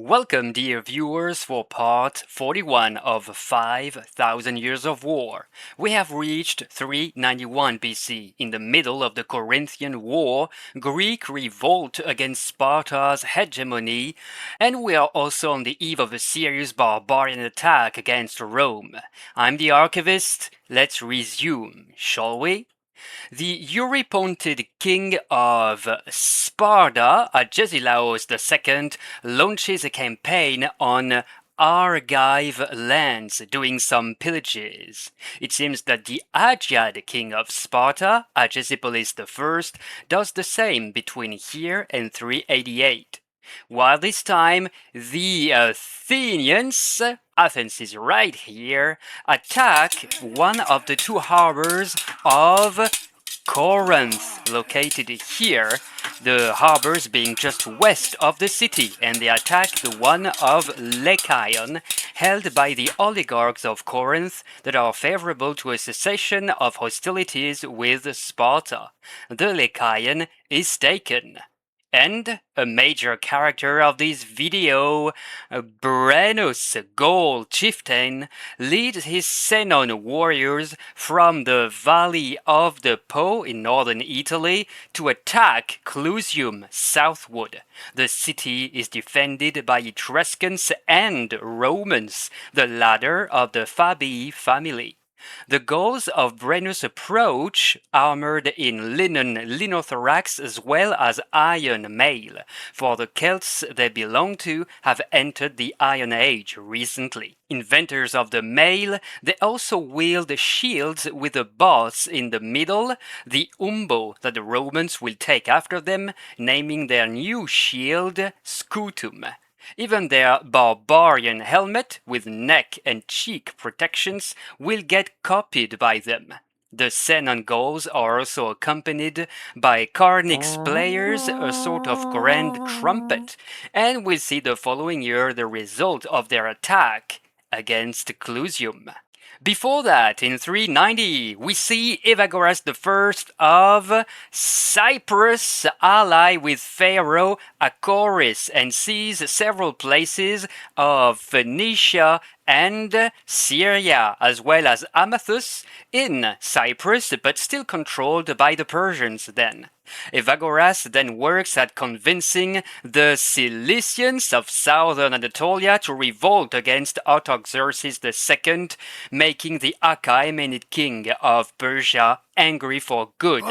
Welcome, dear viewers, for part 41 of 5,000 Years of War. We have reached 391 BC, in the middle of the Corinthian War, Greek revolt against Sparta's hegemony, and we are also on the eve of a serious barbarian attack against Rome. I'm the Archivist. Let's resume, shall we? The Euryponted king of Sparta, Agesilaus II, launches a campaign on Argive lands, doing some pillages. It seems that the Agiad king of Sparta, Agesipolis I, does the same between here and 388. While this time, the Athenians, Athens is right here, attack one of the two harbors of Corinth, located here, the harbors being just west of the city, and they attack the one of Lechaion, held by the oligarchs of Corinth that are favorable to a cessation of hostilities with Sparta. The Lechaion is taken. And a major character of this video, Brennus, Gaul chieftain, leads his Senon warriors from the valley of the Po in northern Italy to attack Clusium southward. The city is defended by Etruscans and Romans, the latter of the Fabii family. The Gauls of Brennus approach, armored in linen linothorax as well as iron mail, for the Celts they belong to have entered the Iron Age recently. Inventors of the mail, they also wield shields with a boss in the middle, the umbo that the Romans will take after them, naming their new shield scutum. Even their barbarian helmet with neck and cheek protections will get copied by them. The Senon Gauls are also accompanied by Carnix players, a sort of grand trumpet, and we'll see the following year the result of their attack against Clusium. Before that, in 390, we see Evagoras I of Cyprus ally with Pharaoh Achoris and seize several places of Phoenicia and Syria, as well as Amathus in Cyprus, but still controlled by the Persians then. Evagoras then works at convincing the Cilicians of southern Anatolia to revolt against Artaxerxes II, making the Achaemenid king of Persia angry for good.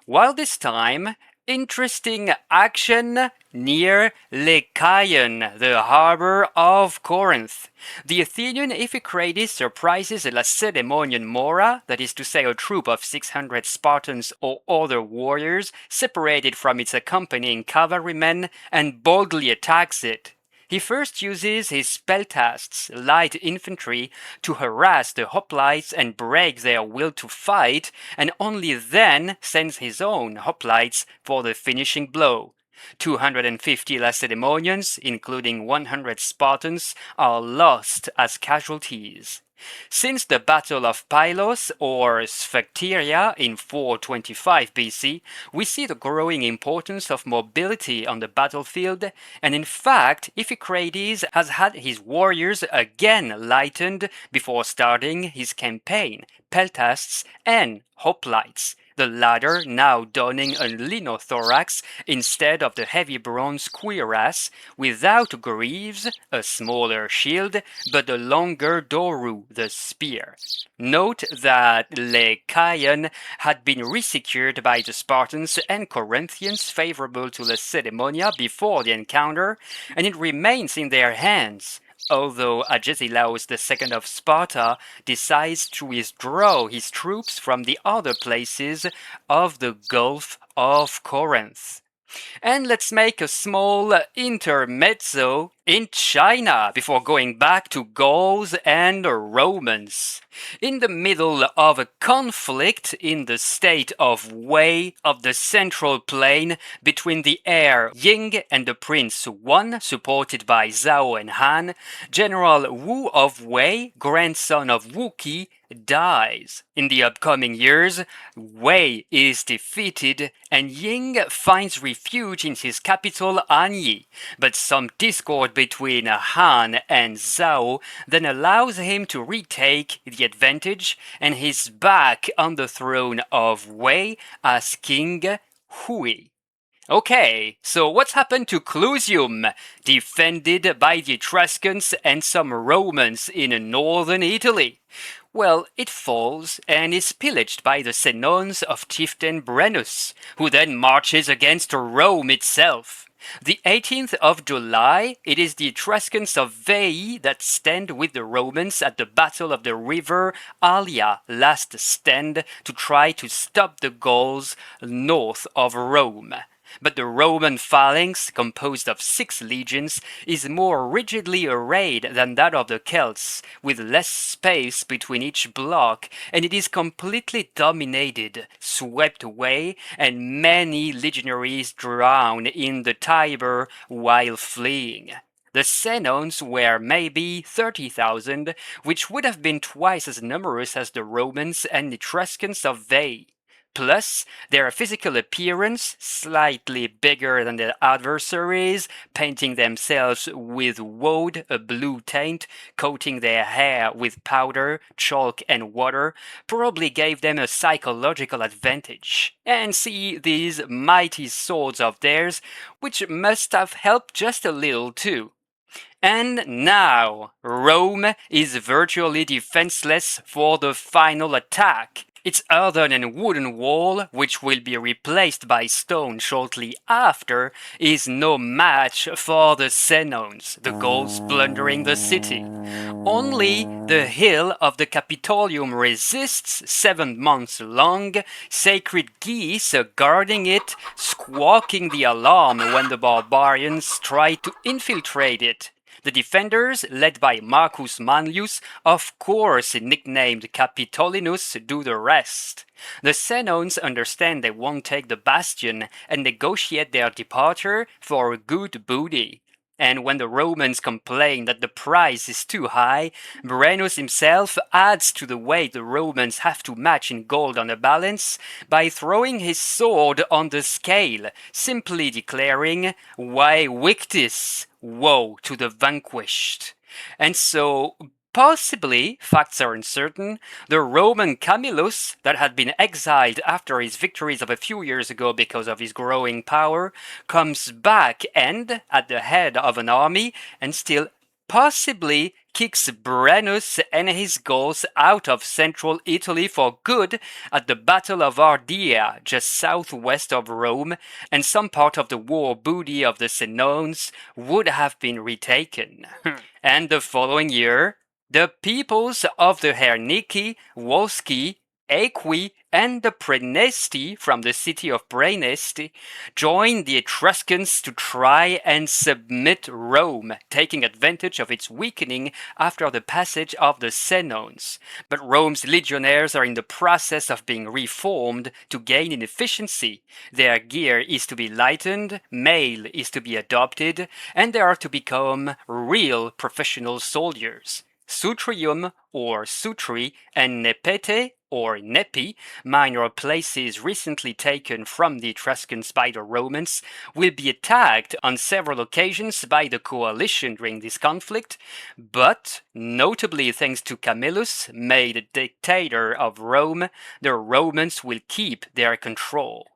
While this time, interesting action near Lechaion, the harbor of Corinth. The Athenian Iphicrates surprises a Lacedaemonian Mora, that is to say a troop of 600 Spartans or other warriors, separated from its accompanying cavalrymen, and boldly attacks it. He first uses his spelltasts, light infantry, to harass the hoplites and break their will to fight, and only then sends his own hoplites for the finishing blow. 250 Lacedaemonians, including 100 Spartans, are lost as casualties. Since the Battle of Pylos or Sphacteria in 425 BC, we see the growing importance of mobility on the battlefield, and in fact, Iphicrates has had his warriors again lightened before starting his campaign, peltasts and hoplites, the latter now donning a linothorax instead of the heavy bronze cuirass, without greaves, a smaller shield, but a longer doru, the spear. Note that Lechaion had been resecured by the Spartans and Corinthians favorable to Lacedaemonia before the encounter, and it remains in their hands, although Agesilaus II of Sparta decides to withdraw his troops from the other places of the Gulf of Corinth. And let's make a small intermezzo in China before going back to Gauls and Romans. In the middle of a conflict in the state of Wei of the central plain between the heir Ying and the prince Wan, supported by Zhao and Han, General Wu of Wei, grandson of Wu Qi, dies. In the upcoming years, Wei is defeated and Ying finds refuge in his capital Anyi, but some discord between Han and Zhao then allows him to retake the advantage, and he's back on the throne of Wei as King Hui. Okay, so what's happened to Clusium, defended by the Etruscans and some Romans in northern Italy? Well, it falls and is pillaged by the Senons of chieftain Brennus, who then marches against Rome itself. The 18th of July, it is the Etruscans of Veii that stand with the Romans at the Battle of the River Alia, last stand to try to stop the Gauls north of Rome. But the Roman phalanx, composed of 6 legions, is more rigidly arrayed than that of the Celts, with less space between each block, and it is completely dominated, swept away, and many legionaries drown in the Tiber while fleeing. The Senons were maybe 30,000, which would have been twice as numerous as the Romans and Etruscans of Veii. Plus, their physical appearance, slightly bigger than their adversaries, painting themselves with woad, a blue tint, coating their hair with powder, chalk, and water, probably gave them a psychological advantage. And see these mighty swords of theirs, which must have helped just a little too. And now, Rome is virtually defenseless for the final attack. Its earthen and wooden wall, which will be replaced by stone shortly after, is no match for the Senons, the Gauls plundering the city. Only the hill of the Capitolium resists 7 months long, sacred geese guarding it, squawking the alarm when the barbarians try to infiltrate it. The defenders, led by Marcus Manlius, of course nicknamed Capitolinus, do the rest. The Senons understand they won't take the bastion and negotiate their departure for good booty. And when the Romans complain that the price is too high, Brennus himself adds to the weight the Romans have to match in gold on a balance by throwing his sword on the scale, simply declaring, "Vae victis," woe to the vanquished. And so, possibly, facts are uncertain, the Roman Camillus, that had been exiled after his victories of a few years ago because of his growing power, comes back and, at the head of an army, and still possibly kicks Brennus and his Gauls out of central Italy for good at the Battle of Ardea, just southwest of Rome, and some part of the war booty of the Senons would have been retaken. And the following year, the peoples of the Hernici, Volsci, Aequi, and the Praenesti from the city of Praenesti joined the Etruscans to try and submit Rome, taking advantage of its weakening after the passage of the Senons. But Rome's legionnaires are in the process of being reformed to gain in efficiency. Their gear is to be lightened, mail is to be adopted, and they are to become real professional soldiers. Sutrium or Sutri and Nepete or Nepi, minor places recently taken from the Etruscans by the Romans, will be attacked on several occasions by the coalition during this conflict, but, notably thanks to Camillus, made dictator of Rome, the Romans will keep their control.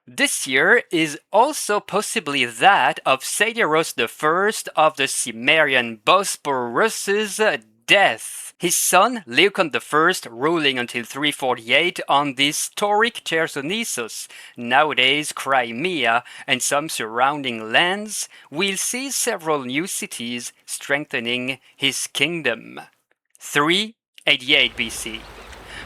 This year is also possibly that of Severus I of the Cimmerian Bosporus's death. His son, Leucon I, ruling until 348 on the historic Chersonesus, nowadays Crimea, and some surrounding lands, will see several new cities strengthening his kingdom. 388 BC.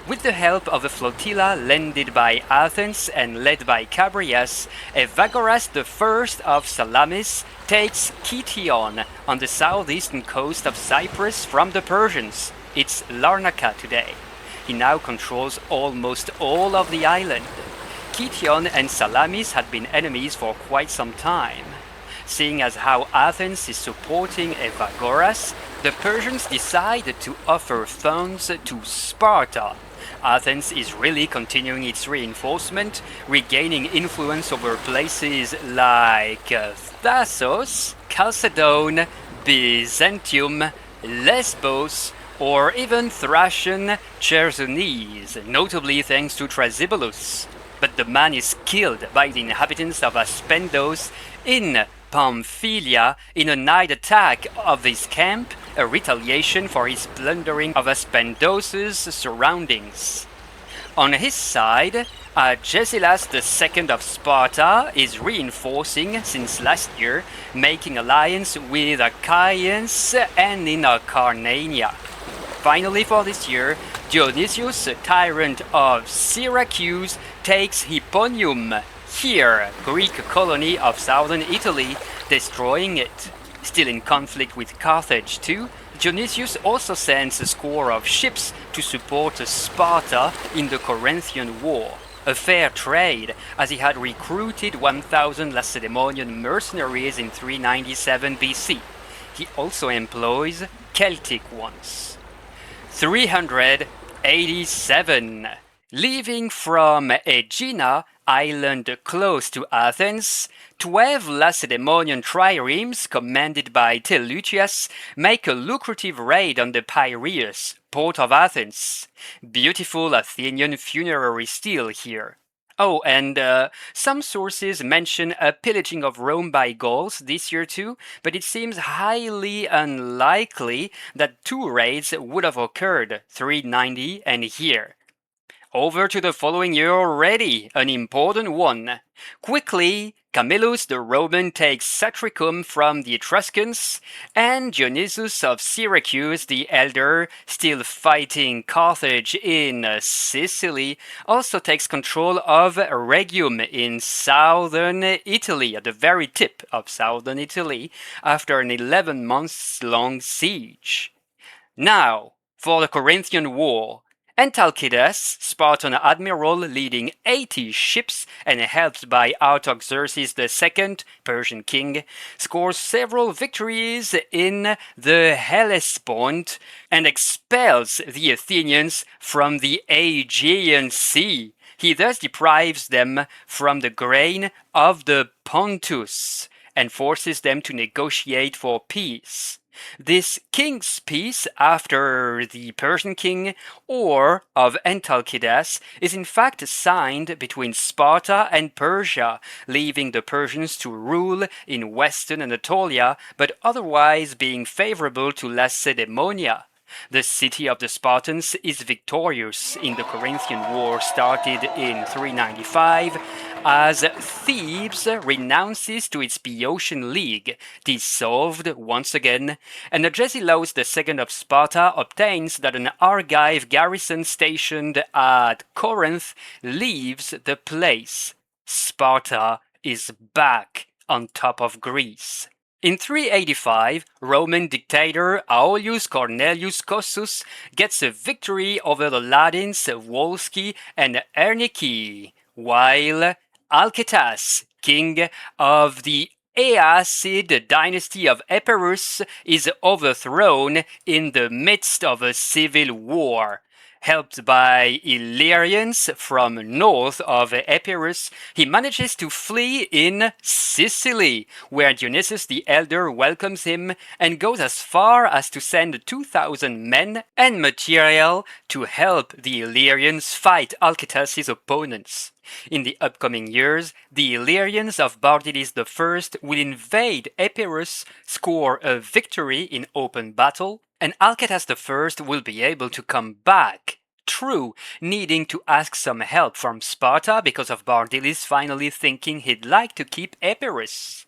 With the help of a flotilla landed by Athens and led by Chabrias, Evagoras I of Salamis takes Kition on the southeastern coast of Cyprus from the Persians. It's Larnaca today. He now controls almost all of the island. Kition and Salamis had been enemies for quite some time. Seeing as how Athens is supporting Evagoras, the Persians decided to offer funds to Sparta, Athens is really continuing its reinforcement, regaining influence over places like Thasos, Chalcedon, Byzantium, Lesbos, or even Thracian Chersonese, notably thanks to Thrasybulus. But the man is killed by the inhabitants of Aspendos in Pamphylia in a night attack of his camp, a retaliation for his plundering of Aspendos's surroundings. On his side, Agesilas II of Sparta is reinforcing since last year, making alliance with Achaeans and in Acarnania. Finally, for this year, Dionysius, tyrant of Syracuse, takes Hipponium, here, Greek colony of southern Italy, destroying it. Still in conflict with Carthage too, Dionysius also sends a score of ships to support Sparta in the Corinthian War. A fair trade, as he had recruited 1,000 Lacedaemonian mercenaries in 397 BC. He also employs Celtic ones. 387. Leaving from Aegina, island close to Athens, 12 Lacedaemonian triremes, commanded by Teleucius, make a lucrative raid on the Piraeus, port of Athens. Beautiful Athenian funerary stele here. Oh, and some sources mention a pillaging of Rome by Gauls this year too, but it seems highly unlikely that two raids would have occurred, 390 and here. Over to the following year already, an important one. Quickly, Camillus the Roman takes Satricum from the Etruscans, and Dionysius of Syracuse the Elder, still fighting Carthage in Sicily, also takes control of Rhegium in southern Italy, at the very tip of southern Italy, after an 11 months long siege. Now, for the Corinthian War. Antiquitas, Spartan admiral leading 80 ships and helped by Artaxerxes II, Persian king, scores several victories in the Hellespont and expels the Athenians from the Aegean Sea. He thus deprives them from the grain of the Pontus and forces them to negotiate for peace. This king's peace after the Persian king or of Antiquitas is in fact signed between Sparta and Persia, leaving the Persians to rule in western Anatolia but otherwise being favorable to Lacedaemonia. The city of the Spartans is victorious in the Corinthian War started in 395 as Thebes renounces to its Boeotian League, dissolved once again, and Agesilaus II of Sparta obtains that an Argive garrison stationed at Corinth leaves the place. Sparta is back on top of Greece. In 385, Roman dictator Aulus Cornelius Cossus gets a victory over the Ladins Volsci and Erniki, while Alcetas, king of the Aeacid dynasty of Epirus, is overthrown in the midst of a civil war. Helped by Illyrians from north of Epirus, he manages to flee in Sicily, where Dionysius the Elder welcomes him and goes as far as to send 2,000 men and material to help the Illyrians fight Alcetas' opponents. In the upcoming years, the Illyrians of Bardilis I will invade Epirus, score a victory in open battle, and Alcetas I will be able to come back. True, needing to ask some help from Sparta because of Bardilis finally thinking he'd like to keep Epirus.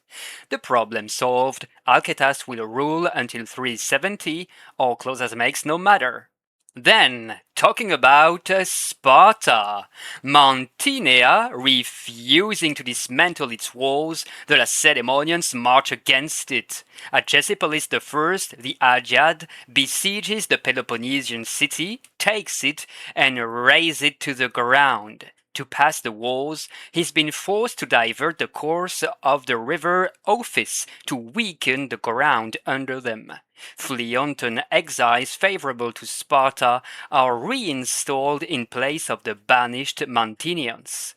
The problem solved, Alcetas will rule until 370, or close as makes no matter. Then, talking about Sparta. Mantinea refusing to dismantle its walls, the Lacedaemonians march against it. Agesipolis I, the Agiad, besieges the Peloponnesian city, takes it, and razes it to the ground. To pass the walls, he's been forced to divert the course of the river Ophis to weaken the ground under them. Phleonton exiles favorable to Sparta are reinstalled in place of the banished Mantineans.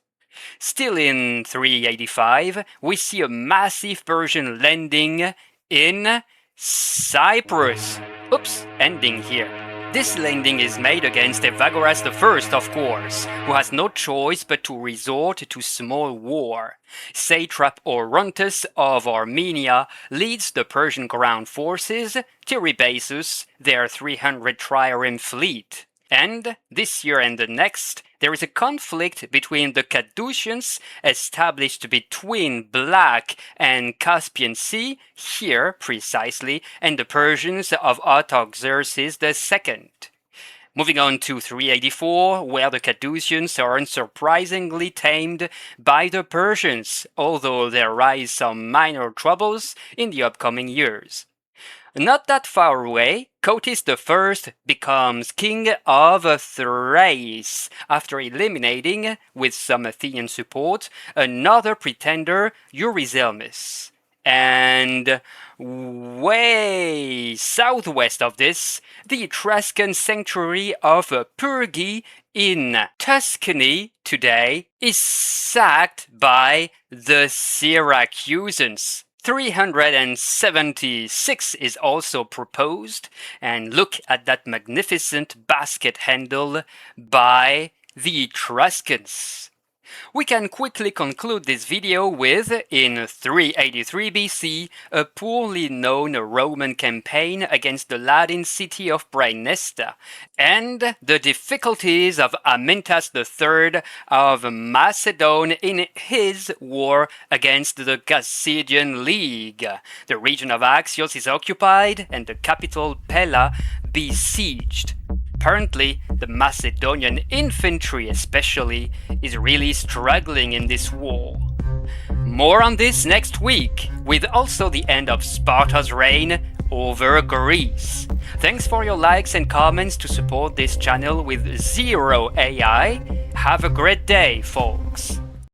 Still in 385, we see a massive Persian landing in Cyprus. Oops, ending here. This landing is made against Evagoras I, of course, who has no choice but to resort to small war. Satrap Orontes of Armenia leads the Persian ground forces, Tiribaesus their 300 trireme fleet. And this year and the next, there is a conflict between the Cadousians, established between Black and Caspian Sea, here precisely, and the Persians of Artaxerxes II. Moving on to 384, where the Cadousians are unsurprisingly tamed by the Persians, although there rise some minor troubles in the upcoming years. Not that far away, Cotys I becomes king of Thrace after eliminating, with some Athenian support, another pretender, Euryzelmus. And way southwest of this, the Etruscan sanctuary of Pyrgi in Tuscany today is sacked by the Syracusans. 376 is also proposed, and look at that magnificent basket handle by the Etruscans. We can quickly conclude this video with, in 383 BC, a poorly known Roman campaign against the Latin city of Praenesta, and the difficulties of Amyntas III of Macedon in his war against the Chalcidian League. The region of Axios is occupied, and the capital Pella besieged. Apparently, the Macedonian infantry especially is really struggling in this war. More on this next week, with also the end of Sparta's reign over Greece. Thanks for your likes and comments to support this channel with zero AI. Have a great day, folks!